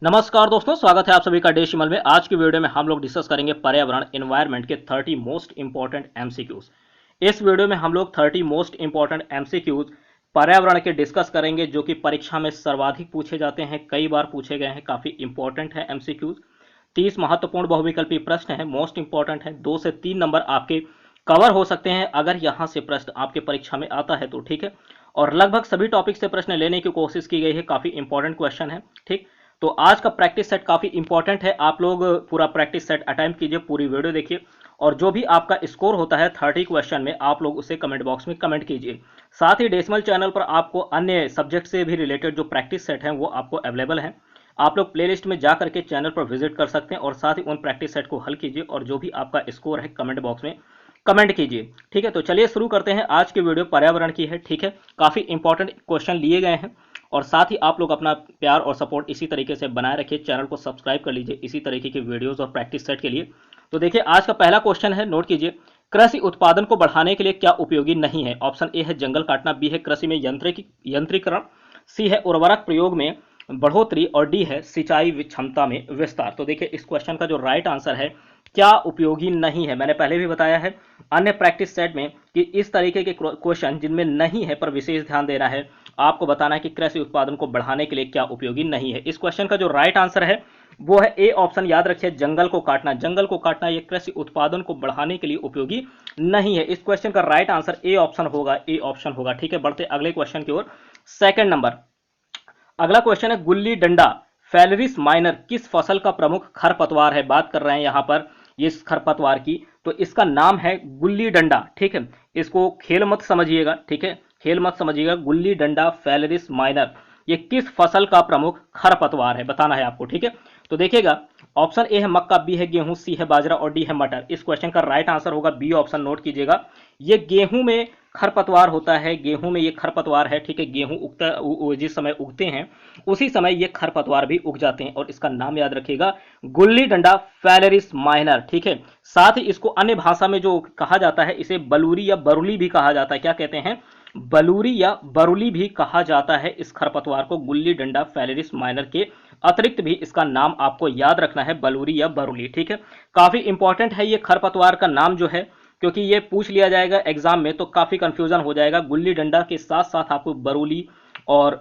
नमस्कार दोस्तों, स्वागत है आप सभी का डेशिमल में। आज की वीडियो में हम लोग डिस्कस करेंगे पर्यावरण एनवायरनमेंट के 30 मोस्ट इंपॉर्टेंट एमसीक्यूज। इस वीडियो में हम लोग 30 मोस्ट इंपॉर्टेंट एमसीक्यूज पर्यावरण के डिस्कस करेंगे जो कि परीक्षा में सर्वाधिक पूछे जाते हैं, कई बार पूछे गए हैं, काफी इंपॉर्टेंट है एमसीक्यूज। 30 महत्वपूर्ण बहुविकल्पी प्रश्न है, मोस्ट इंपॉर्टेंट है। 2 से 3 नंबर आपके कवर हो सकते हैं अगर यहां से प्रश्न आपके परीक्षा में आता है तो, ठीक है। और लगभग सभी टॉपिक से प्रश्न लेने की कोशिश की गई है, काफी इंपॉर्टेंट क्वेश्चन है, ठीक। तो आज का प्रैक्टिस सेट काफी इंपॉर्टेंट है, आप लोग पूरा प्रैक्टिस सेट अटेम्प्ट कीजिए, पूरी वीडियो देखिए और जो भी आपका स्कोर होता है 30 क्वेश्चन में आप लोग उसे कमेंट बॉक्स में कमेंट कीजिए। साथ ही डेसिमल चैनल पर आपको अन्य सब्जेक्ट से भी रिलेटेड जो प्रैक्टिस सेट है वो आपको अवेलेबल है। आप लोग प्लेलिस्ट में जा करके चैनल पर विजिट कर सकते हैं और साथ ही उन प्रैक्टिस सेट को हल कीजिए और जो भी आपका स्कोर है कमेंट बॉक्स में कमेंट कीजिए, ठीक है। तो चलिए शुरू करते हैं। आज की वीडियो पर्यावरण की है, ठीक है। काफी इंपॉर्टेंट क्वेश्चन लिए गए हैं और साथ ही आप लोग अपना प्यार और सपोर्ट इसी तरीके से बनाए रखिए, चैनल को सब्सक्राइब कर लीजिए इसी तरीके की वीडियोस और प्रैक्टिस सेट के लिए। तो देखिए आज का पहला क्वेश्चन है, नोट कीजिए। कृषि उत्पादन को बढ़ाने के लिए क्या उपयोगी नहीं है? ऑप्शन ए है जंगल काटना, बी है कृषि में यंत्रीकरण, सी है उर्वरक प्रयोग में बढ़ोतरी और डी है सिंचाई क्षमता में विस्तार। तो देखिए इस क्वेश्चन का जो राइट आंसर है क्या उपयोगी नहीं है, मैंने पहले भी बताया है अन्य प्रैक्टिस सेट में कि इस तरीके के क्वेश्चन जिनमें नहीं है पर विशेष ध्यान देना है, आपको बताना है कि कृषि उत्पादन को बढ़ाने के लिए क्या उपयोगी नहीं है। इस क्वेश्चन का जो राइट आंसर है वो है ए ऑप्शन, याद रखिए जंगल को काटना। जंगल को काटना ये कृषि उत्पादन को बढ़ाने के लिए उपयोगी नहीं है। इस क्वेश्चन का राइट आंसर ए ऑप्शन होगा, ए ऑप्शन होगा, ठीक है। बढ़ते अगले क्वेश्चन की ओर। सेकंड नंबर अगला क्वेश्चन है, गुल्ली डंडा फैलरिस माइनर किस फसल का प्रमुख खरपतवार है? बात कर रहे हैं यहां पर इस खरपतवार की, तो इसका नाम है गुल्ली डंडा, ठीक है। इसको खेल मत समझिएगा, ठीक है, खेल मत समझिएगा। गुल्ली डंडा फैलरिस माइनर ये किस फसल का प्रमुख खरपतवार है बताना है आपको, ठीक है। तो देखिएगा ऑप्शन ए है मक्का, बी है गेहूं, सी है बाजरा और डी है मटर। इस क्वेश्चन का राइट आंसर होगा बी ऑप्शन, नोट कीजिएगा। ये गेहूं में खरपतवार होता है, गेहूं में ये खरपतवार है, ठीक है। गेहूं उगता जिस समय उगते हैं उसी समय ये खरपतवार भी उग जाते हैं और इसका नाम याद रखिएगा गुल्ली डंडा फैलरिस माइनर, ठीक है। साथ ही इसको अन्य भाषा में जो कहा जाता है इसे बलूरी या बरुली भी कहा जाता है। क्या कहते हैं? बलूरी या बरुली भी कहा जाता है इस खरपतवार को। गुल्ली डंडा फैलरिस माइनर के अतिरिक्त भी इसका नाम आपको याद रखना है, बलूरी या बरुली, ठीक है। काफी इंपॉर्टेंट है ये खरपतवार का नाम जो है, क्योंकि ये पूछ लिया जाएगा एग्जाम में तो काफी कंफ्यूजन हो जाएगा। गुल्ली डंडा के साथ साथ आपको बरूली और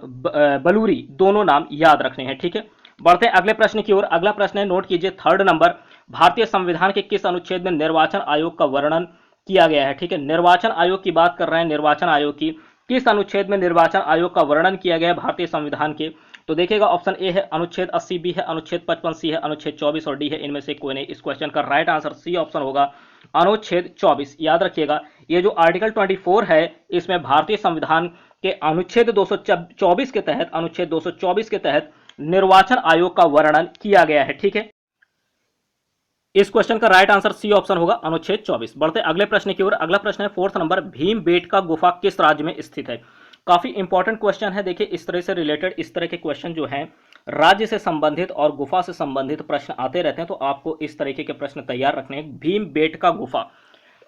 बलूरी दोनों नाम याद रखने हैं, ठीक है। बढ़ते हैं अगले प्रश्न की ओर। अगला प्रश्न है, नोट कीजिए थर्ड नंबर, भारतीय संविधान के किस अनुच्छेद में निर्वाचन आयोग का वर्णन किया गया है? ठीक है, निर्वाचन आयोग की बात कर रहे हैं। निर्वाचन आयोग की किस अनुच्छेद में निर्वाचन आयोग का वर्णन किया गया है भारतीय संविधान के? तो देखिएगा ऑप्शन ए है अनुच्छेद 80, बी है अनुच्छेद 55, सी है अनुच्छेद 24 और डी है इनमें से कोई नहीं। इस क्वेश्चन का राइट आंसर सी ऑप्शन होगा, अनुच्छेद 24। याद रखिएगा ये जो आर्टिकल 24 है इसमें भारतीय संविधान के अनुच्छेद 224 के तहत, अनुच्छेद 224 के तहत निर्वाचन आयोग का वर्णन किया गया है, ठीक है। इस क्वेश्चन का राइट आंसर सी ऑप्शन होगा, अनुच्छेद 24। बढ़ते अगले प्रश्न की ओर। अगला प्रश्न है फोर्थ नंबर, भीमबेटका गुफा किस राज्य में स्थित है? काफी इंपॉर्टेंट क्वेश्चन है। देखिए इस तरह से रिलेटेड इस तरह के क्वेश्चन जो हैं राज्य से संबंधित और गुफा से संबंधित प्रश्न आते रहते हैं, तो आपको इस तरीके के प्रश्न तैयार रखने हैं। भीमबेटका गुफा,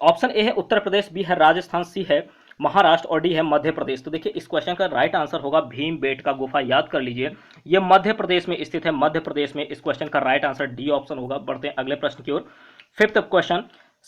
ऑप्शन ए है उत्तर प्रदेश, बी है राजस्थान, सी है महाराष्ट्र और डी है मध्य प्रदेश। तो देखिए इस क्वेश्चन का राइट आंसर होगा भीमबेटका गुफा। याद कर लीजिए ये मध्य प्रदेश में स्थित है, मध्य प्रदेश में। इस क्वेश्चन का राइट आंसर डी ऑप्शन होगा। बढ़ते हैं अगले प्रश्न की ओर। फिफ्थ क्वेश्चन,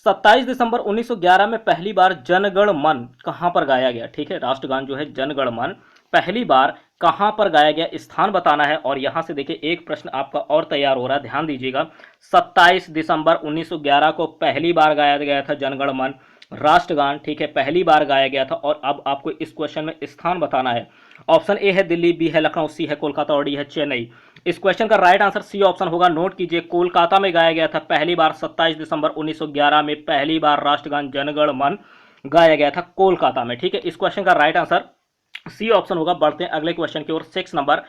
27 दिसंबर 1911 में पहली बार जनगण मन कहां पर गाया गया? ठीक है, राष्ट्रगान जो है जनगण मन पहली बार कहां पर गाया गया, स्थान बताना है। और यहां से देखिए एक प्रश्न आपका और तैयार हो रहा है, ध्यान दीजिएगा। 27 दिसंबर 1911 को पहली बार गाया गया था जनगण मन राष्ट्रगान, ठीक है, पहली बार गाया गया था। और अब आपको इस क्वेश्चन में स्थान बताना है। ऑप्शन ए है दिल्ली, बी है लखनऊ, सी है कोलकाता और डी है चेन्नई। इस क्वेश्चन का राइट आंसर सी ऑप्शन होगा। नोट कीजिए कोलकाता में गाया गया था पहली बार, 27 दिसंबर 1911 में पहली बार राष्ट्रगान जनगण मन गाया गया था कोलकाता में, ठीक है। इस क्वेश्चन का राइट आंसर सी ऑप्शन होगा। बढ़ते हैं अगले क्वेश्चन की ओर। 6 नंबर,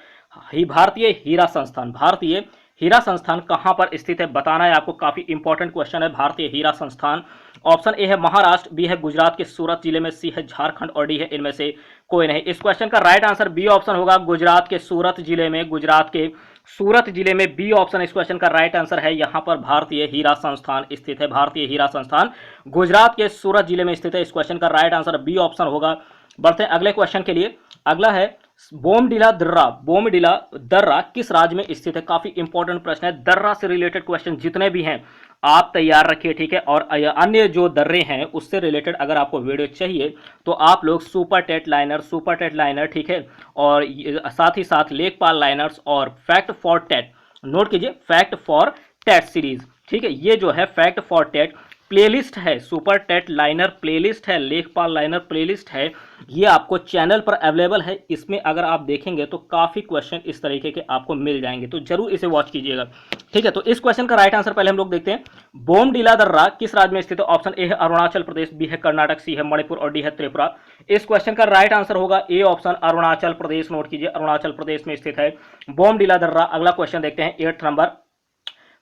भारतीय हीरा संस्थान, भारतीय हीरा संस्थान कहां पर स्थित है बताना है आपको। काफी इंपॉर्टेंट क्वेश्चन है। भारतीय हीरा संस्थान, ऑप्शन ए है महाराष्ट्र, बी है गुजरात के सूरत जिले में, सी है झारखंड और डी है इनमें से कोई नहीं। इस क्वेश्चन का राइट आंसर बी ऑप्शन होगा, गुजरात के सूरत जिले में, गुजरात के सूरत जिले में बी ऑप्शन इस क्वेश्चन का राइट आंसर है। यहां पर भारतीय हीरा संस्थान स्थित है। भारतीय हीरा संस्थान गुजरात के सूरत जिले में स्थित है। इस क्वेश्चन का राइट आंसर बी ऑप्शन होगा। बढ़ते हैं अगले क्वेश्चन के लिए। अगला है बोमडिला दर्रा किस राज्य में स्थित है? काफी इंपॉर्टेंट प्रश्न है। दर्रा से रिलेटेड क्वेश्चन जितने भी हैं आप तैयार रखिए, ठीक है। और अन्य जो दर्रे हैं उससे रिलेटेड अगर आपको वीडियो चाहिए तो आप लोग सुपर टेट लाइनर, ठीक है, और साथ ही साथ लेखपाल लाइनर्स और फैक्ट फॉर टेट, नोट कीजिए फैक्ट फॉर टेट सीरीज, ठीक है। ये जो है फैक्ट फॉर टेट प्लेलिस्ट है, सुपर टेट लाइनर प्लेलिस्ट है, लेखपाल लाइनर प्लेलिस्ट है, ये आपको चैनल पर अवेलेबल है। इसमें अगर आप देखेंगे तो काफी क्वेश्चन इस तरीके के आपको मिल जाएंगे, तो जरूर इसे वॉच कीजिएगा, ठीक है। तो इस क्वेश्चन का राइट आंसर पहले हम लोग देखते हैं। बोमडिला दर्रा किस राज्य में स्थित है? ऑप्शन ए है अरुणाचल प्रदेश, बी है कर्नाटक, सी है मणिपुर और डी है त्रिपुरा। इस क्वेश्चन का राइट आंसर होगा A option Arunachal Pradesh, note कीजिए अरुणाचल प्रदेश में स्थित है बोमडिला दर्रा। अगला क्वेश्चन देखते हैं 8th नंबर।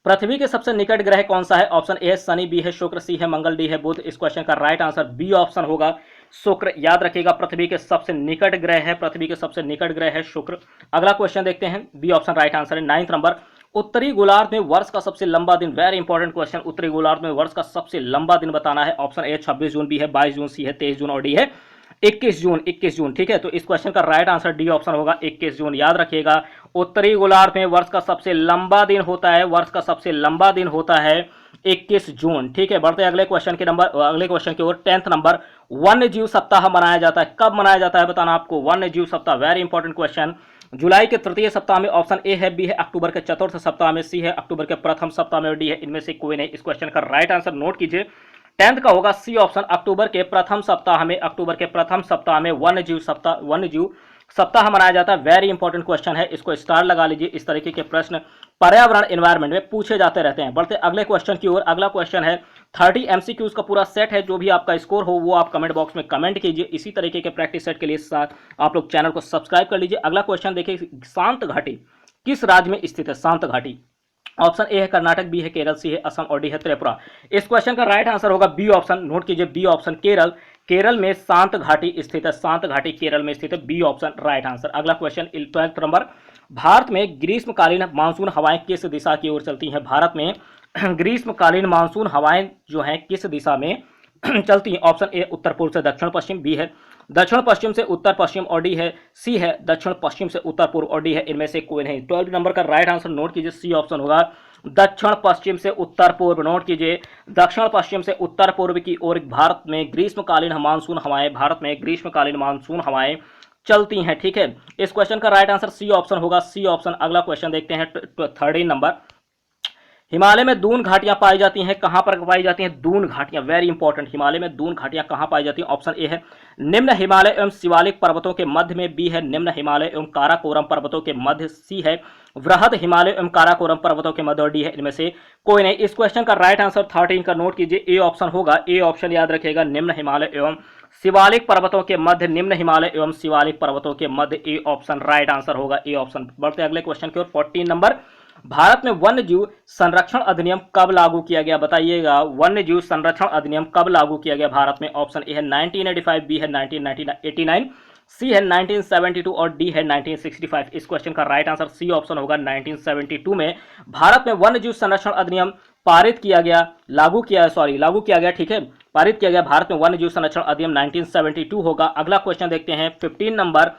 पृथ्वी के सबसे निकट ग्रह कौन सा है? ऑप्शन ए है शनि, बी है शुक्र, सी है मंगल, डी है बुध। इस क्वेश्चन का राइट आंसर बी ऑप्शन होगा शुक्र। याद रखिएगा पृथ्वी के सबसे निकट ग्रह है, पृथ्वी के सबसे निकट ग्रह है शुक्र। अगला क्वेश्चन देखते हैं, बी ऑप्शन राइट आंसर है। 9th number. उत्तरी गोलार्ध में वर्ष का सबसे लंबा दिन, वेरी इंपॉर्टेंट क्वेश्चन, उत्तरी गोलार्ध में वर्ष का सबसे लंबा दिन बताना है। ऑप्शन ए 26 जून, बी है 22 जून, सी है 23 जून और डी है 21 जून, ठीक है। तो इस क्वेश्चन का राइट आंसर डी ऑप्शन होगा 21 जून। याद रखिएगा उत्तरी गोलार्ध में वर्ष का सबसे लंबा दिन होता है, वर्ष का सबसे लंबा दिन होता है 21 जून, ठीक है। बढ़ते हैं अगले क्वेश्चन की ओर। 10th number. वन्य जीव सप्ताह मनाया जाता है, कब मनाया जाता है बताना आपको। वन्य जीव सप्ताह वेरी इंपॉर्टेंट क्वेश्चन। जुलाई के तृतीय सप्ताह में, ऑप्शन ए है, बी है अक्टूबर के चतुर्थ सप्ताह में, सी है अक्टूबर के प्रथम सप्ताह में और डी है इनमें से कोई नहीं। इस क्वेश्चन का राइट आंसर नोट कीजिए 10th का होगा सी ऑप्शन, अक्टूबर के प्रथम सप्ताह में वन्य जीव सप्ताह मनाया जाता है। वेरी इंपॉर्टेंट क्वेश्चन है, इसको स्टार लगा लीजिए। इस तरीके के प्रश्न पर्यावरण एनवायरनमेंट में पूछे जाते रहते हैं। बढ़ते अगले क्वेश्चन की ओर। अगला क्वेश्चन है 30 एमसीक्यूज का पूरा सेट है, जो भी आपका स्कोर हो वो आप कमेंट बॉक्स में कमेंट कीजिए। इसी तरीके के प्रैक्टिस सेट के लिए साथ आप लोग चैनल को सब्सक्राइब कर लीजिए। अगला क्वेश्चन देखिए, शांत घाटी किस राज्य में स्थित है? शांत घाटी, ऑप्शन ए है कर्नाटक, बी है केरल, सी है असम और डी है त्रिपुरा। इस क्वेश्चन का राइट आंसर होगा बी ऑप्शन, नोट कीजिए बी ऑप्शन केरल। केरल में शांत घाटी स्थित है, शांत घाटी केरल में स्थित है, बी ऑप्शन राइट आंसर। अगला क्वेश्चन 12th नंबर। भारत में ग्रीष्मकालीन मानसून हवाएं किस दिशा की ओर चलती हैं? भारत में ग्रीष्मकालीन मानसून हवाएं जो हैं किस दिशा में चलती हैं? ऑप्शन ए उत्तर पूर्व से दक्षिण पश्चिम, बी है दक्षिण पश्चिम से उत्तर पश्चिम और डी है सी है दक्षिण पश्चिम से उत्तर पूर्व और डी है इनमें से कोई नहीं। 12 नंबर का राइट आंसर नोट कीजिए, सी ऑप्शन होगा दक्षिण पश्चिम से उत्तर पूर्व। नोट कीजिए दक्षिण पश्चिम से उत्तर पूर्व की ओर भारत में ग्रीष्मकालीन मानसून हवाएं चलती हैं, ठीक है। इस क्वेश्चन का राइट आंसर सी ऑप्शन होगा, सी ऑप्शन। अगला क्वेश्चन देखते हैं 13 नंबर। हिमालय में दून घाटियां पाई जाती हैं, कहां पर पाई जाती हैं दून घाटियां? वेरी इंपॉर्टेंट, हिमालय में दून घाटियां कहां पाई जाती हैं? ऑप्शन ए है निम्न हिमालय एवं शिवालिक पर्वतों के मध्य में, बी है निम्न हिमालय एवं काराकोरम पर्वतों के मध्य, सी है वृहद हिमालय एवं काराकोरम पर्वतों के मध्य और डी है इनमें से कोई नहीं। इस क्वेश्चन का राइट आंसर 13 का नोट कीजिए, ए ऑप्शन होगा, ए ऑप्शन याद रखिएगा निम्न हिमालय एवं शिवालिक पर्वतों के मध्य, निम्न हिमालय एवं शिवालिक पर्वतों के मध्य, ए ऑप्शन राइट आंसर होगा, ए ऑप्शन। बढ़ते अगले क्वेश्चन की ओर 14 नंबर। भारत में वन्य जीव संरक्षण अधिनियम कब लागू किया गया? बताइएगा वन्य जीव संरक्षण अधिनियम कब लागू किया गया भारत में? ऑप्शन ए है 1985, बी है 1989, सी है 1972 और डी है 1965। इस क्वेश्चन का राइट आंसर सी ऑप्शन होगा 1972 में भारत में वन्य जीव संरक्षण अधिनियम पारित किया गया, लागू किया गया, ठीक है, पारित किया गया। भारत में वन्य जीव संरक्षण अधिनियम 1972 होगा। अगला क्वेश्चन देखते हैं 15 नंबर।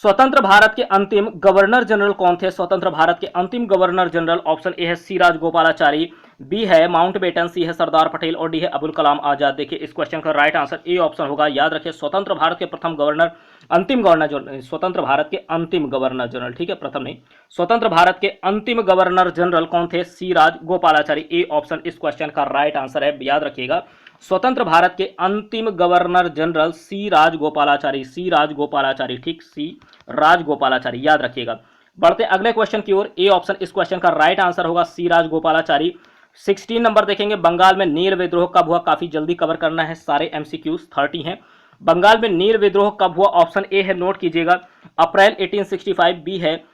स्वतंत्र भारत के अंतिम गवर्नर जनरल कौन थे? स्वतंत्र भारत के अंतिम गवर्नर जनरल, ऑप्शन ए है सी राजगोपालाचारी, बी है माउंटबेटन, सी है सरदार पटेल और डी है अबुल कलाम आजाद। देखिए इस क्वेश्चन का राइट आंसर ए ऑप्शन होगा। याद रखिए स्वतंत्र भारत के प्रथम गवर्नर, अंतिम गवर्नर, स्वतंत्र भारत के अंतिम गवर्नर जनरल, ठीक है, प्रथम नहीं, स्वतंत्र भारत के अंतिम गवर्नर जनरल कौन थे? सी राजगोपालाचारी, ए ऑप्शन इस क्वेश्चन का राइट आंसर है। याद रखिएगा स्वतंत्र भारत के अंतिम गवर्नर जनरल सी राजगोपालाचारी, ठीक, सी राजगोपालाचारी, याद रखिएगा। बढ़ते अगले क्वेश्चन की ओर, ए ऑप्शन इस क्वेश्चन का राइट आंसर होगा, सी राजगोपालाचारी। 16 नंबर देखेंगे, बंगाल में नील विद्रोह कब हुआ? काफी जल्दी कवर करना है, सारे एमसीक्यूज 30 हैं। बंगाल में नील विद्रोह कब हुआ? ऑप्शन ए है, नोट कीजिएगा, अप्रैल 1865, बी है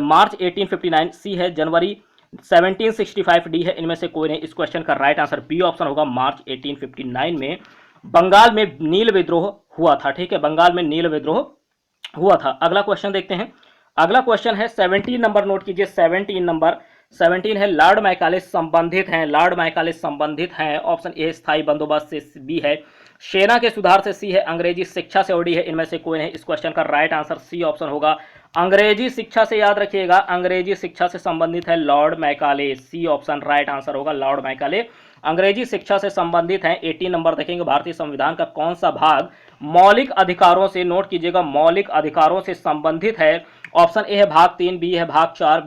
मार्च 1859, सी है जनवरी 1765, डी है इनमें से कोई नहीं। इस क्वेश्चन का राइट आंसर बी ऑप्शन होगा, मार्च 1859 में बंगाल में नील विद्रोह हुआ था, ठीक है, बंगाल में नील विद्रोह हुआ था। अगला क्वेश्चन देखते हैं। अगला क्वेश्चन है 17 नंबर, नोट कीजिए 17 नंबर। 17 है लॉर्ड मैकाले संबंधित हैं, ऑप्शन ए स्थायी बंदोबस्त से, बी है सेना के सुधार से, सी है अंग्रेजी शिक्षा से, और डी है इनमें से कोई नहीं। इस क्वेश्चन का राइट आंसर सी ऑप्शन होगा अंग्रेजी शिक्षा से। याद रखिएगा अंग्रेजी शिक्षा से संबंधित है lord Macaulay, C option right answer होगा लॉर्ड मैकाले अंग्रेजी शिक्षा से संबंधित है। 18 नंबर देखेंगे, भारतीय संविधान का कौन सा भाग मौलिक अधिकारों से, नोट कीजिएगा, मौलिक अधिकारों से संबंधित है। ऑप्शन ए है भाग 3, बी है भाग 4,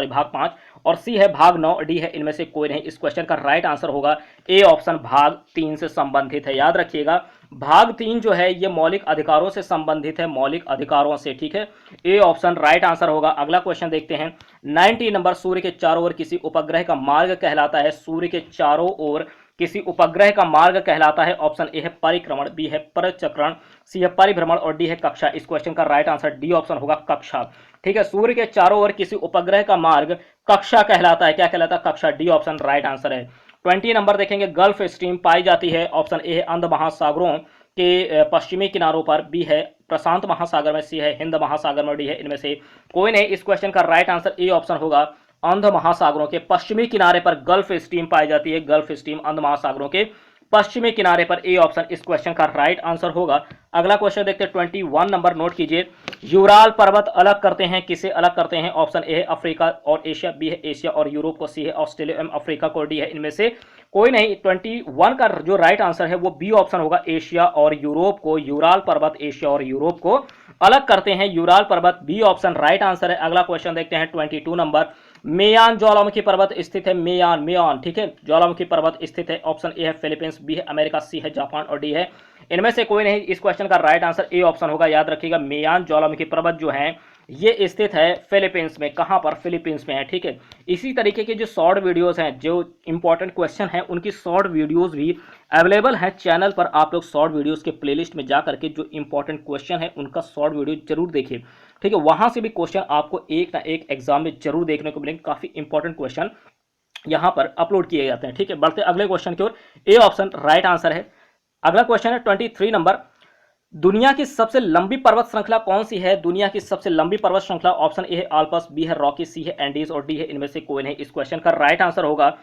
भाग 5 और सी है भाग 9, डी है इनमें से कोई नहीं। इस क्वेश्चन का राइट आंसर होगा ए ऑप्शन भाग 3 से संबंधित है। याद रखिएगा भाग 3 जो है ये मौलिक अधिकारों से संबंधित है, मौलिक अधिकारों से, ठीक है। ए ऑप्शन राइट आंसर होगा। अगला क्वेश्चन देखते हैं 19 नंबर, सूर्य के चारों ओर किसी उपग्रह का मार्ग कहलाता है। सूर्य के चारों ओर किसी उपग्रह का मार्ग कहलाता है। ऑप्शन ए है परिक्रमण, बी है परिचक्रण, सी है परिभ्रमण और डी है कक्षा। इस क्वेश्चन का राइट आंसर डी ऑप्शन होगा कक्षा, ठीक है। सूर्य के चारों ओर किसी उपग्रह का मार्ग कक्षा कहलाता है। क्या कहलाता है? कक्षा। डी ऑप्शन राइट आंसर है। 20 नंबर देखेंगे, गल्फ स्ट्रीम पाई जाती है। ऑप्शन ए है अंध महासागरों के पश्चिमी किनारों पर, बी है प्रशांत महासागर में, सी है हिंद महासागर में, डी है इनमें से कोई नहीं। इस क्वेश्चन का राइट आंसर ए ऑप्शन होगा अंध महासागरों के पश्चिमी किनारे पर गल्फ स्ट्रीम पाई जाती है। गल्फ स्ट्रीम अंध महासागरों के पश्चिमी किनारे पर, ए ऑप्शन इस क्वेश्चन का राइट आंसर होगा। अगला क्वेश्चन देखते हैं 21 नंबर, नोट कीजिए, यूराल पर्वत अलग करते हैं, किसे अलग करते हैं? ऑप्शन ए है अफ्रीका और एशिया, बी है एशिया और यूरोप को, सी है ऑस्ट्रेलिया एवं अफ्रीका को, डी है इनमें से कोई नहीं। 21 का जो राइट आंसर है वो बी ऑप्शन होगा एशिया और यूरोप को। यूराल पर्वत एशिया और यूरोप को अलग करते हैं, यूराल पर्वत, बी ऑप्शन राइट आंसर है। अगला क्वेश्चन देखते हैं 22 नंबर, मेयान ज्वालामुखी पर्वत स्थित है। मेयान, ठीक है, ज्वालामुखी पर्वत स्थित है। ऑप्शन ए है फिलीपींस, बी है अमेरिका, सी है जापान और डी है इनमें से कोई नहीं। इस क्वेश्चन का राइट आंसर ए ऑप्शन होगा। याद रखिएगा मेयान ज्वालामुखी पर्वत जो है ये स्थित है फिलीपींस में। कहां पर? फिलीपींस में है, ठीक है। इसी तरीके के जो शॉर्ट वीडियोस हैं, जो इंपॉर्टेंट क्वेश्चन हैं, उनकी शॉर्ट वीडियोस भी अवेलेबल है चैनल पर। आप लोग शॉर्ट वीडियोस के प्लेलिस्ट में जा करके जो इंपॉर्टेंट क्वेश्चन है उनका शॉर्ट वीडियो जरूर देखिए, ठीक है। वहां से भी क्वेश्चन आपको एक ना एक एग्जाम में जरूर देखने को मिलेंगे। काफी इंपॉर्टेंट क्वेश्चन यहां पर अपलोड किए जाते हैं, ठीक है। बढ़ते अगले क्वेश्चन की ओर, ए ऑप्शन राइट आंसर है। अगला क्वेश्चन है 23 नंबर, दुनिया की सबसे लंबी पर्वत श्रृंखला कौन सी है? दुनिया की सबसे लंबी पर्वत श्रृंखला, ऑप्शन ए है आल्प्स, बी है रॉकी, सी है एंडीज और डी है इनमें से कोई नहीं। इस क्वेश्चन का राइट आंसर होगा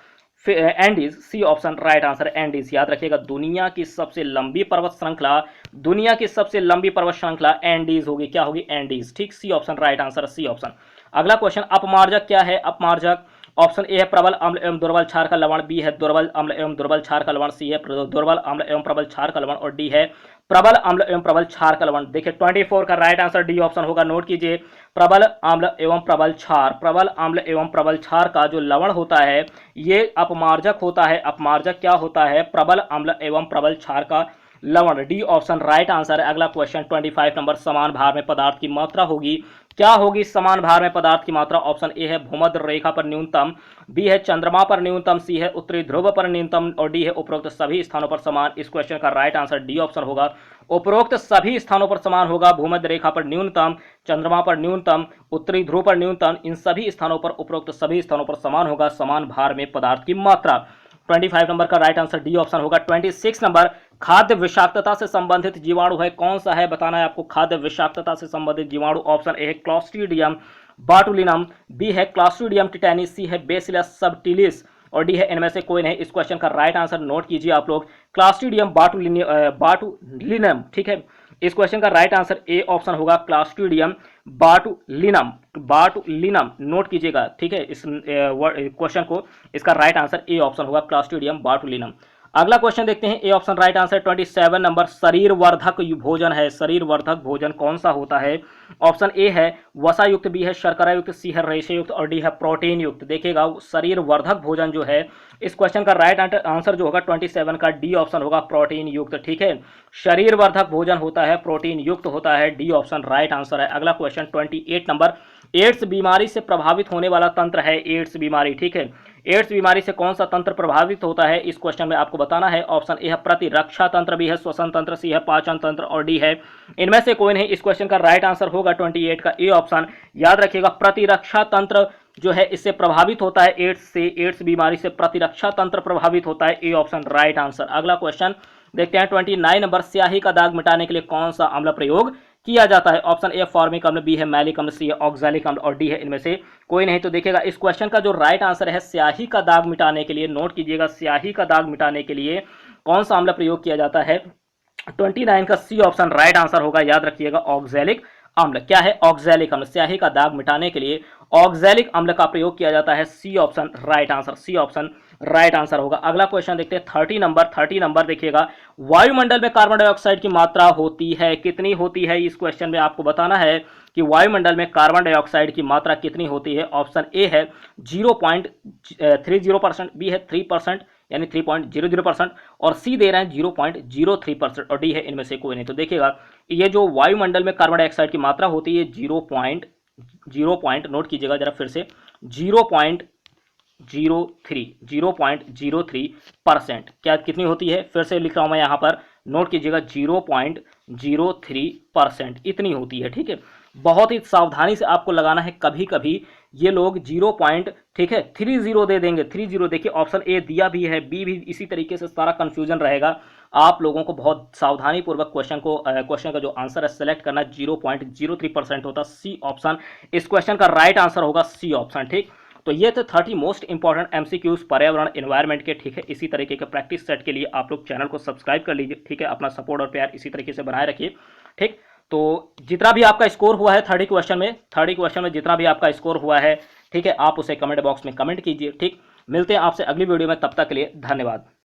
Andes, C option right answer है एंडीज। याद रखिएगा दुनिया की सबसे लंबी पर्वत श्रृंखला, दुनिया की सबसे लंबी पर्वत श्रृंखला एंडीज होगी। क्या होगी? एंडीज, ठीक, C option right answer, C option. अगला क्वेश्चन, अपमार्जक क्या है? अपमार्जक, ऑप्शन ए है प्रबल अम्ल एवं दुर्बल क्षार का लवण, बी है दुर्बल अम्ल एवं दुर्बल क्षार का लवण, सी है दुर्बल अम्ल एवं प्रबल क्षार का लवण और डी है प्रबल अम्ल एवं प्रबल क्षार का लवण। देखिए 24 का राइट आंसर डी ऑप्शन होगा। नोट कीजिए, प्रबल अम्ल एवं प्रबल क्षार, प्रबल अम्ल एवं प्रबल क्षार का जो लवण होता है ये अपमार्जक होता है। अपमार्जक क्या होता है? प्रबल अम्ल एवं प्रबल क्षार का लवण, डी ऑप्शन राइट आंसर है। अगला क्वेश्चन 25 नंबर, समान भार में पदार्थ की मात्रा होगी। क्या होगी समान भार में पदार्थ की मात्रा? ऑप्शन ए है भूमध्य रेखा पर न्यूनतम, बी है चंद्रमा पर न्यूनतम, सी है उत्तरी ध्रुव पर न्यूनतम और डी है उपरोक्त सभी स्थानों पर समान। इस क्वेश्चन का राइट आंसर डी ऑप्शन होगा, उपरोक्त सभी स्थानों पर समान होगा। भूमध्य रेखा पर न्यूनतम, चंद्रमा पर न्यूनतम, उत्तरी ध्रुव पर न्यूनतम, इन सभी स्थानों पर, उपरोक्त सभी स्थानों पर समान होगा समान भार में पदार्थ की मात्रा। 25 नंबर का राइट आंसर डी ऑप्शन होगा। 26 नंबर, खाद्य विषाक्तता से संबंधित जीवाणु है, कौन सा है? बताना है आपको। खाद्य विषाक्तता से संबंधित जीवाणु, ऑप्शन ए है क्लॉस्ट्रीडियम बाटुलिनम, बी है क्लॉस्ट्रीडियम टिटैनी, सी है बेसिलस सबटिलिस और डी है इनमें से कोई नहीं। इस क्वेश्चन का राइट आंसर नोट कीजिए आप लोग, क्लॉस्ट्रीडियम बाटुलिनम, ठीक है। इस क्वेश्चन का राइट आंसर ए ऑप्शन होगा क्लॉस्ट्रीडियम बाटुलिनम, नोट कीजिएगा, ठीक है, इस क्वेश्चन को। इसका राइट आंसर ए ऑप्शन होगा क्लॉस्ट्रीडियम बाटुलिनम। अगला क्वेश्चन देखते हैं, A option right answer. 27 number, शरीर वर्धक भोजन है। शरीर वर्धक भोजन कौन सा होता है? ऑप्शन ए है वसा युक्त, बी है शर्करा युक्त, सी है रेशे युक्त और डी है प्रोटीन युक्त। देखिएगा शरीर वर्धक भोजन जो है, इस क्वेश्चन का राइट आंसर जो होगा 27 का डी ऑप्शन होगा प्रोटीन युक्त, ठीक है। शरीर वर्धक भोजन होता है, प्रोटीन युक्त होता है, डी ऑप्शन राइट आंसर है। अगला क्वेश्चन 28 नंबर, एड्स बीमारी से प्रभावित होने वाला तंत्र है। एड्स बीमारी, ठीक है, एड्स बीमारी से कौन सा तंत्र प्रभावित होता है? इस क्वेश्चन में आपको बताना है। ऑप्शन ए है प्रतिरक्षा तंत्र, बी है श्वसन तंत्र, सी है पाचन तंत्र और डी है इनमें से कोई नहीं। इस क्वेश्चन का राइट आंसर होगा 28 का ए ऑप्शन। याद रखिएगा प्रतिरक्षा तंत्र जो है इससे प्रभावित होता है, एड्स से, एड्स बीमारी से प्रतिरक्षा तंत्र प्रभावित होता है, ए ऑप्शन राइट आंसर। अगला क्वेश्चन देखते हैं 29 नंबर, स्याही का दाग मिटाने के लिए कौन सा अम्ल प्रयोग किया जाता है? ऑप्शन ए फॉर्मिक अम्ल, बी है मैलिक अम्ल, सी है ऑक्सैलिक अम्ल और डी है इनमें से कोई नहीं। तो देखिएगा इस क्वेश्चन का जो राइट आंसर है, स्याही का दाग मिटाने के लिए, नोट कीजिएगा, स्याही का दाग मिटाने के लिए कौन सा अम्ल प्रयोग किया जाता है? 29 का सी ऑप्शन राइट आंसर होगा, याद रखिएगा। ऑक्सैलिक अम्ल क्या है? ऑक्सैलिक अम्ल, स्याही का दाग मिटाने के लिए ऑक्सैलिक अम्ल का प्रयोग किया जाता है। C option right answer, C option right answer होगा। अगला क्वेश्चन देखते हैं 30 नंबर देखिएगा। वायुमंडल में कार्बन डाइऑक्साइड की मात्रा होती है, कितनी होती है? इस क्वेश्चन में आपको बताना है कि वायुमंडल में कार्बन डाइऑक्साइड की मात्रा कितनी होती है। ऑप्शन ए है 0.30%, बी है 3% यानी 3.00%, और सी दे रहे हैं 0.03%, और डी है इनमें से कोई नहीं। तो देखिएगा ये जो वायुमंडल में कार्बन डाइऑक्साइड की मात्रा होती है 0. नोट कीजिएगा जरा फिर से, 0.03% क्या कितनी होती है? फिर से लिख रहा हूं मैं यहां पर, नोट कीजिएगा 0.03% इतनी होती है। ठीक है, बहुत ही सावधानी से आपको लगाना है। कभी कभी ये लोग 0. ठीक है 30 दे देंगे, 30। देखिए ऑप्शन ए दिया भी है, बी भी इसी तरीके से, सारा कंफ्यूजन रहेगा। आप लोगों को बहुत सावधानी पूर्वक क्वेश्चन का जो आंसर है सेलेक्ट करना। 0.03% होता सी ऑप्शन इस क्वेश्चन का राइट आंसर होगा, सी ऑप्शन। ठीक, तो ये थे 30 मोस्ट इंपॉर्टेंट एमसीक्यूज पर्यावरण एनवायरनमेंट के। ठीक है, इसी तरीके के प्रैक्टिस सेट के लिए आप लोग चैनल को सब्सक्राइब कर लीजिए। ठीक है, अपना सपोर्ट और प्यार इसी तरीके से बनाए रखिए। ठीक, तो जितना भी आपका स्कोर हुआ है 30 क्वेश्चन में जितना भी आपका स्कोर हुआ है, ठीक है, आप उसे कमेंट बॉक्स में कमेंट कीजिए। ठीक, मिलते हैं आपसे अगली वीडियो में, तब तक के लिए धन्यवाद।